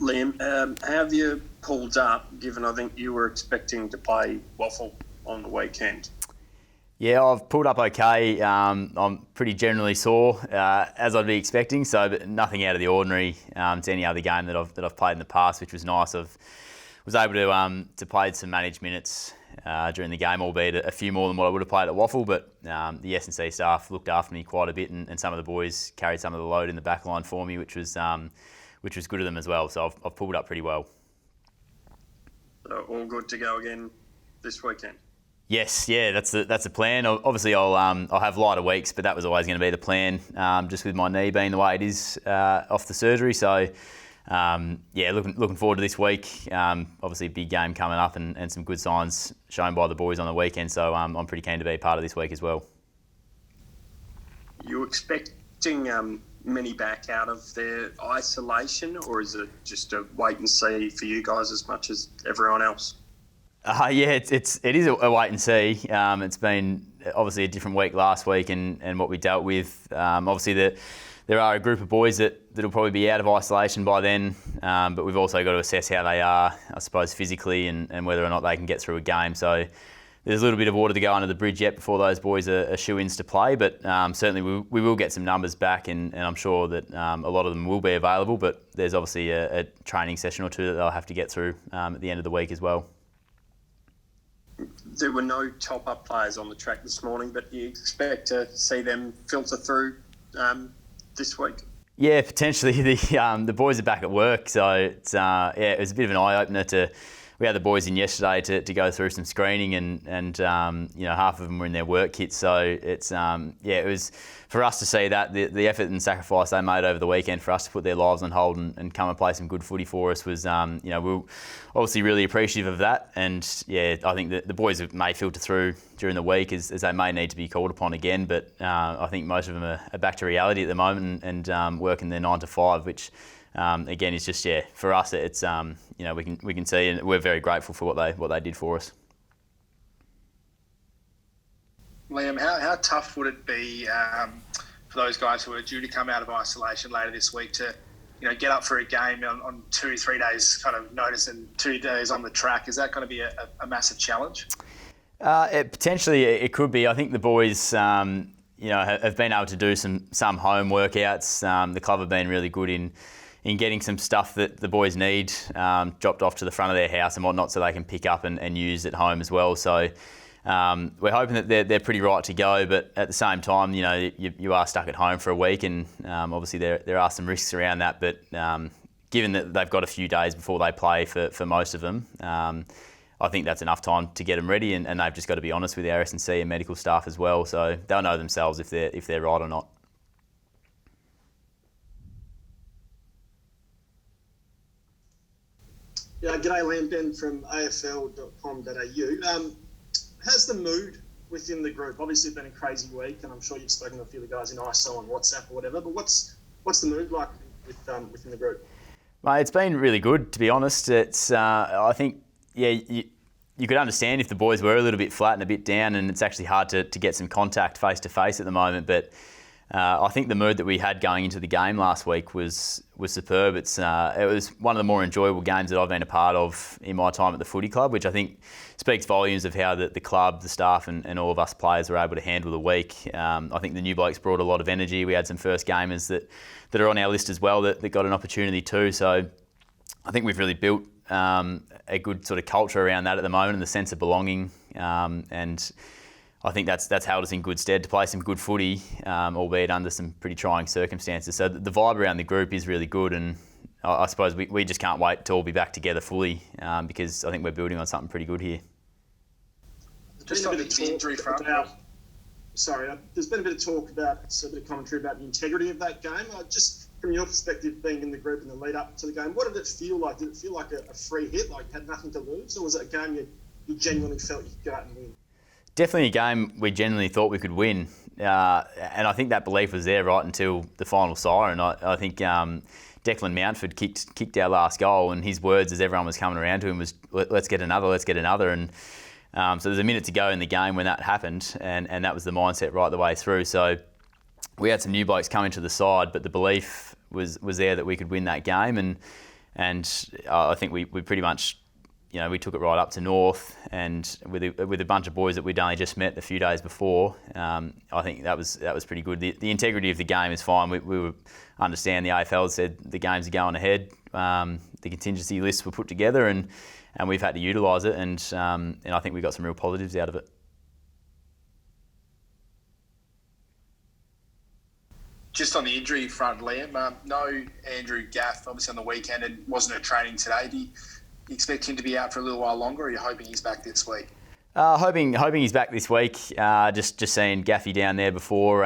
Liam, how have you pulled up, given I think you were expecting to play Waffle on the weekend? Yeah, I've pulled up okay. I'm pretty generally sore, as I'd be expecting, but nothing out of the ordinary to any other game that I've played in the past, which was nice. I was able to play some managed minutes during the game, albeit a few more than what I would have played at Waffle, but the S&C staff looked after me quite a bit, and some of the boys carried some of the load in the back line for me, which was good of them as well. So I've pulled up pretty well. So all good to go again this weekend? Yes, yeah, that's the plan. Obviously, I'll have lighter weeks, but that was always going to be the plan. Just with my knee being the way it is off the surgery, so looking forward to this week. Obviously, a big game coming up, and some good signs shown by the boys on the weekend. So I'm pretty keen to be part of this week as well. You expecting many back out of their isolation, or is it just a wait and see for you guys as much as everyone else? It is a wait and see. It's been obviously a different week last week and what we dealt with. Obviously, there are a group of boys that'll probably be out of isolation by then, but we've also got to assess how they are, I suppose, physically and whether or not they can get through a game. So there's a little bit of water to go under the bridge yet before those boys are shoo-ins to play, but certainly we will get some numbers back, and I'm sure that a lot of them will be available, but there's obviously a training session or two that they'll have to get through at the end of the week as well. There were no top-up players on the track this morning, but you expect to see them filter through this week? Yeah, potentially. The boys are back at work, so it was a bit of an eye-opener. We had the boys in yesterday to go through some screening, and half of them were in their work kits. So it was for us to see that the effort and sacrifice they made over the weekend for us to put their lives on hold and come and play some good footy for us was we were obviously really appreciative of that. And I think that the boys may filter through during the week as they may need to be called upon again. But I think most of them are back to reality at the moment and working their 9 to 5, which. Again, it's just for us. It's we can see, and we're very grateful for what they did for us. Liam, how tough would it be for those guys who are due to come out of isolation later this week to get up for a game on 2-3 days kind of notice and 2 days on the track? Is that going to be a massive challenge? Potentially, it could be. I think the boys. Have been able to do some home workouts. The club have been really good in getting some stuff that the boys need dropped off to the front of their house and whatnot, so they can pick up and use at home as well. So we're hoping that they're pretty right to go, but at the same time, you are stuck at home for a week, and obviously there are some risks around that. But given that they've got a few days before they play for most of them, I think that's enough time to get them ready, and they've just got to be honest with our S&C and medical staff as well, so they'll know themselves if they're right or not. Yeah, g'day, Liam. Ben from afl.com.au. How's the mood within the group? Obviously, it's been a crazy week, and I'm sure you've spoken to a few of the guys in ISO on WhatsApp or whatever. But what's the mood like within the group? Mate, it's been really good, to be honest. It's I think you could understand if the boys were a little bit flat and a bit down, and it's actually hard to get some contact face to face at the moment. But I think the mood that we had going into the game last week was superb. It was one of the more enjoyable games that I've been a part of in my time at the footy club, which I think speaks volumes of how the club, the staff and all of us players were able to handle the week. I think the new blokes brought a lot of energy. We had some first gamers that are on our list as well that got an opportunity too. So I think we've really built a good sort of culture around that at the moment, and the sense of belonging, and I think that's held us in good stead to play some good footy, albeit under some pretty trying circumstances. So the vibe around the group is really good, and I suppose we just can't wait to all be back together fully, because I think we're building on something pretty good here. Just on the injury front. There's been a bit of talk about, a bit of commentary about the integrity of that game. Just from your perspective, being in the group in the lead up to the game, what did it feel like? Did it feel like a free hit, like you had nothing to lose, or was it a game you genuinely felt you could go out and win? Definitely a game we genuinely thought we could win, and I think that belief was there right until the final siren. I think Declan Mountford kicked our last goal, and his words as everyone was coming around to him was, let's get another, and so there's a minute to go in the game when that happened, and that was the mindset right the way through. So we had some new blokes coming to the side, but the belief was there that we could win that game, and I think we pretty much, we took it right up to North, and with a bunch of boys that we'd only just met a few days before, I think that was pretty good. The integrity of the game is fine. We understand the AFL said the games are going ahead. The contingency lists were put together, and we've had to utilise it, and I think we got some real positives out of it. Just on the injury front, Liam, no Andrew Gaff, obviously on the weekend, and wasn't at training today. Do you expect him to be out for a little while longer, or are you hoping he's back this week? Hoping he's back this week. Just seeing Gaffy down there before.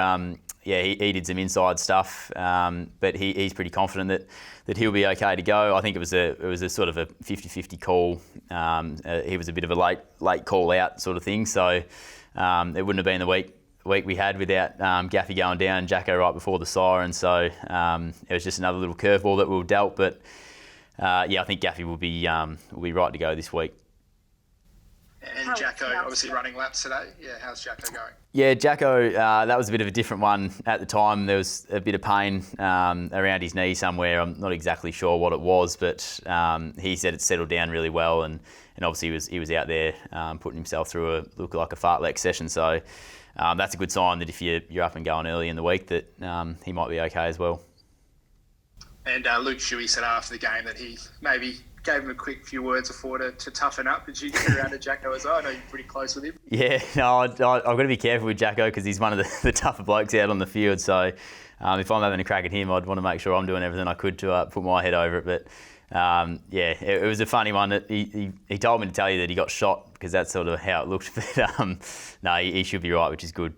He did some inside stuff, but he's pretty confident that he'll be okay to go. I think it was a sort of a 50-50 call. He was a bit of a late call out sort of thing, so it wouldn't have been the week we had without Gaffy going down and Jacko right before the siren. So it was just another little curveball that we were dealt. But I think Gaffy will be right to go this week. And Jacko obviously running laps today. Yeah, how's Jacko going? Yeah, Jacko, that was a bit of a different one at the time. There was a bit of pain around his knee somewhere. I'm not exactly sure what it was, but he said it settled down really well, and obviously he was out there putting himself through a fartlek session. So that's a good sign that if you're up and going early in the week, that he might be okay as well. And Luke Shuey said after the game that he maybe gave him a quick few words before to toughen up. Did you get around to Jacko as well? I know you're pretty close with him. Yeah, no, I've got to be careful with Jacko because he's one of the tougher blokes out on the field. So if I'm having a crack at him, I'd want to make sure I'm doing everything I could to put my head over it. But it was a funny one. That he told me to tell you that he got shot because that's sort of how it looked. But no, he should be right, which is good.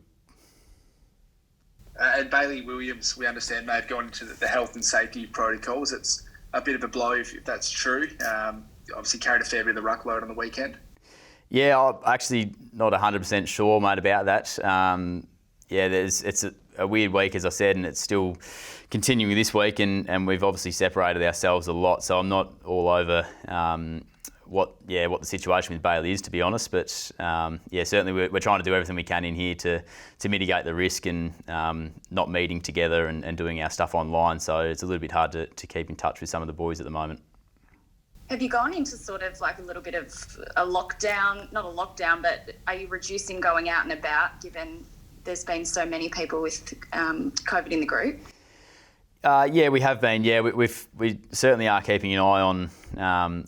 And Bailey Williams, we understand, may have gone into the health and safety protocols. It's a bit of a blow if that's true. Obviously carried a fair bit of the ruck load on the weekend. Yeah, I'm actually not 100% sure, mate, about that. It's a weird week, as I said, and it's still continuing this week, and we've obviously separated ourselves a lot, so I'm not all over what the situation with Bailey is, to be honest. But certainly we're trying to do everything we can in here to mitigate the risk and not meeting together and doing our stuff online. So it's a little bit hard to keep in touch with some of the boys at the moment. Have you gone into sort of like a little bit of a lockdown? Not a lockdown, but are you reducing going out and about given there's been so many people with COVID in the group? We have been. Yeah, we certainly are keeping an eye on.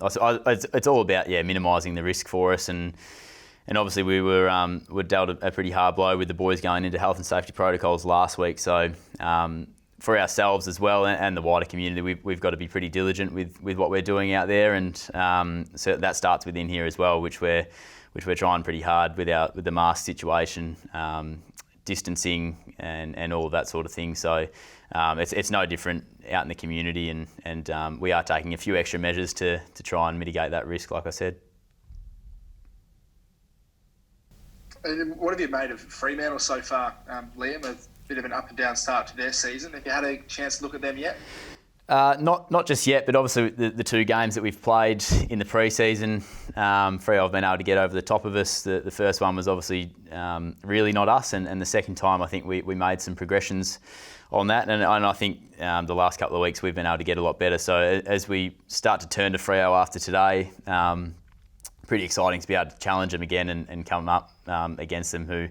It's all about minimising the risk for us, and obviously we were dealt a pretty hard blow with the boys going into health and safety protocols last week. So for ourselves as well and the wider community, we've got to be pretty diligent with what we're doing out there, and so that starts within here as well, which we're trying pretty hard with the mask situation, distancing and all of that sort of thing. So it's no different out in the community, and we are taking a few extra measures to try and mitigate that risk, like I said. And what have you made of Fremantle so far, Liam? A bit of an up and down start to their season. Have you had a chance to look at them yet? Not just yet, but obviously the two games that we've played in the pre-season, Freo have been able to get over the top of us. The first one was obviously really not us, and the second time I think we made some progressions on that, and I think the last couple of weeks we've been able to get a lot better. So as we start to turn to Freo after today, pretty exciting to be able to challenge them again and come up against them, who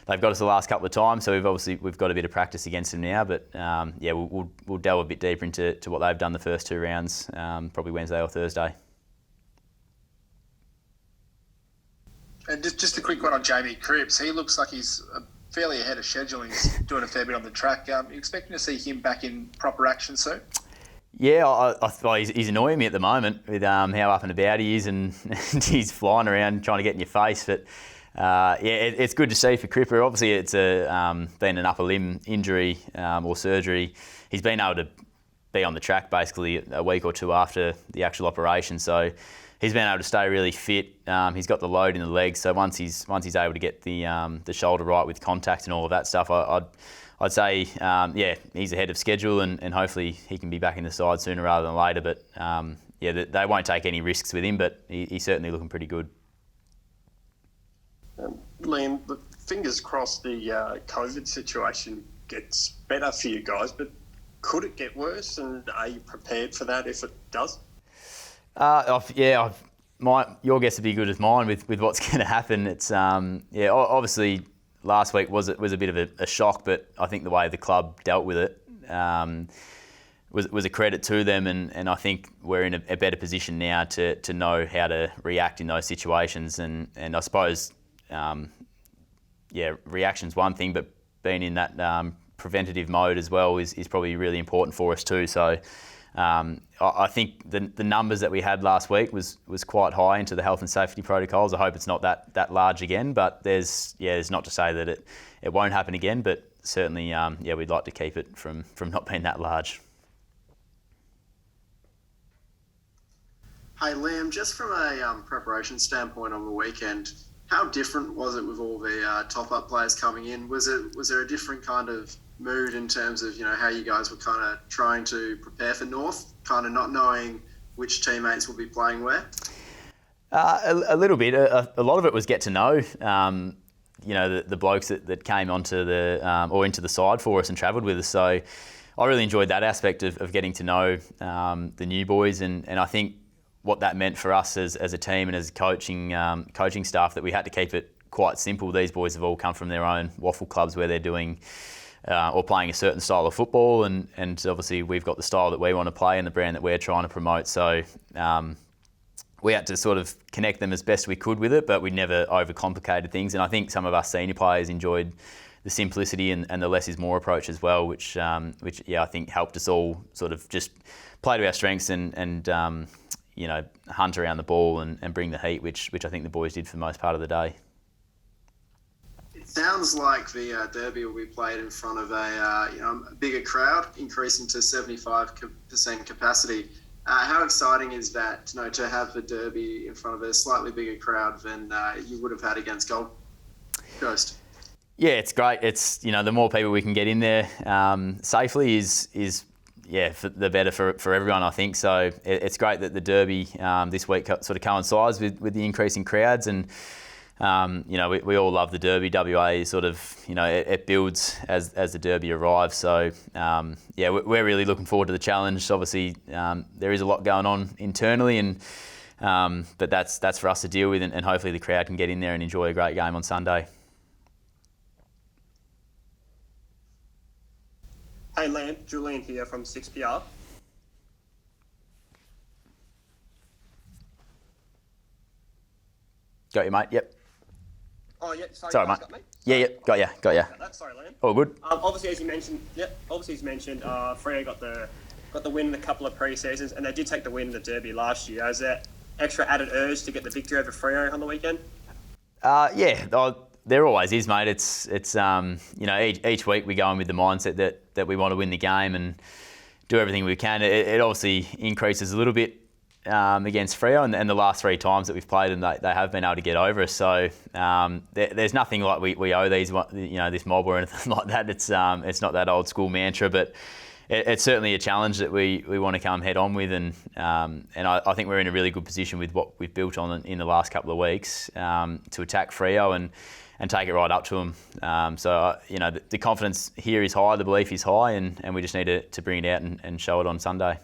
they've got us the last couple of times. So we've got a bit of practice against them now, but we'll delve a bit deeper into what they've done the first two rounds, probably Wednesday or Thursday. And just a quick one on Jamie Cripps. He looks like he's fairly ahead of schedule. He's doing a fair bit on the track. You expecting to see him back in proper action soon? Yeah, he's annoying me at the moment with how up and about he is, and he's flying around trying to get in your face. But it's good to see for Cripper. Obviously, it's been an upper limb injury or surgery. He's been able to be on the track basically a week or two after the actual operation. So he's been able to stay really fit. He's got the load in the legs. So once he's able to get the shoulder right with contact and all of that stuff, I'd say, he's ahead of schedule, and hopefully he can be back in the side sooner rather than later. But they won't take any risks with him, but he's certainly looking pretty good. Liam, fingers crossed the COVID situation gets better for you guys, but could it get worse, and are you prepared for that if it does? Your guess would be good as mine with what's going to happen. It's obviously last week was a bit of a shock, but I think the way the club dealt with it was a credit to them, and I think we're in a better position now to know how to react in those situations. And I suppose reaction's one thing, but being in that preventative mode as well is probably really important for us too. So I think the numbers that we had last week was quite high into the health and safety protocols. I hope it's not that large again, but there's not to say that it won't happen again, but certainly we'd like to keep it from not being that large. Hey Liam, just from a preparation standpoint on the weekend, how different was it with all the top-up players coming in? Was there a different kind of mood in terms of how you guys were kind of trying to prepare for North, kind of not knowing which teammates will be playing where? A little bit. A lot of it was get to know. The blokes that came onto or into the side for us and travelled with us. So I really enjoyed that aspect of getting to know the new boys, and I think what that meant for us as a team and as coaching staff, that we had to keep it quite simple. These boys have all come from their own waffle clubs where they're doing or playing a certain style of football, and obviously we've got the style that we want to play and the brand that we're trying to promote. So we had to sort of connect them as best we could with it, but we never overcomplicated things. And I think some of us senior players enjoyed the simplicity and the less is more approach as well, which I think helped us all sort of just play to our strengths and hunt around the ball and bring the heat, which I think the boys did for the most part of the day. It sounds like the derby will be played in front of a bigger crowd, increasing to 75% capacity. How exciting is that, to have the derby in front of a slightly bigger crowd than you would have had against Gold Coast? Yeah, it's great. It's the more people we can get in there safely is the better for everyone, I think. So it's great that the derby this week sort of coincides with the increase in crowds, and we all love the derby. WA is sort of it builds as the derby arrives. So we're really looking forward to the challenge. Obviously, there is a lot going on internally, and but that's for us to deal with, and hopefully the crowd can get in there and enjoy a great game on Sunday. Hey Liam, Julian here from 6PR. Got you, mate. Yep. Oh yeah, sorry, mate. Got me? Yeah, got you. Sorry, Liam. All good. Obviously, as you mentioned, Freo got the win in a couple of pre-seasons, and they did take the win in the derby last year. Is there extra added urge to get the victory over Freo on the weekend? There always is, mate. It's each week we go in with the mindset that we want to win the game and do everything we can. It obviously increases a little bit against Freo, and the last three times that we've played them, they have been able to get over us. So there's nothing like we owe these, this mob or anything like that. It's not that old school mantra, but it's certainly a challenge that we want to come head on with, and I think we're in a really good position with what we've built on in the last couple of weeks to attack Freo and take it right up to them. So the confidence here is high, the belief is high, and we just need to bring it out and show it on Sunday.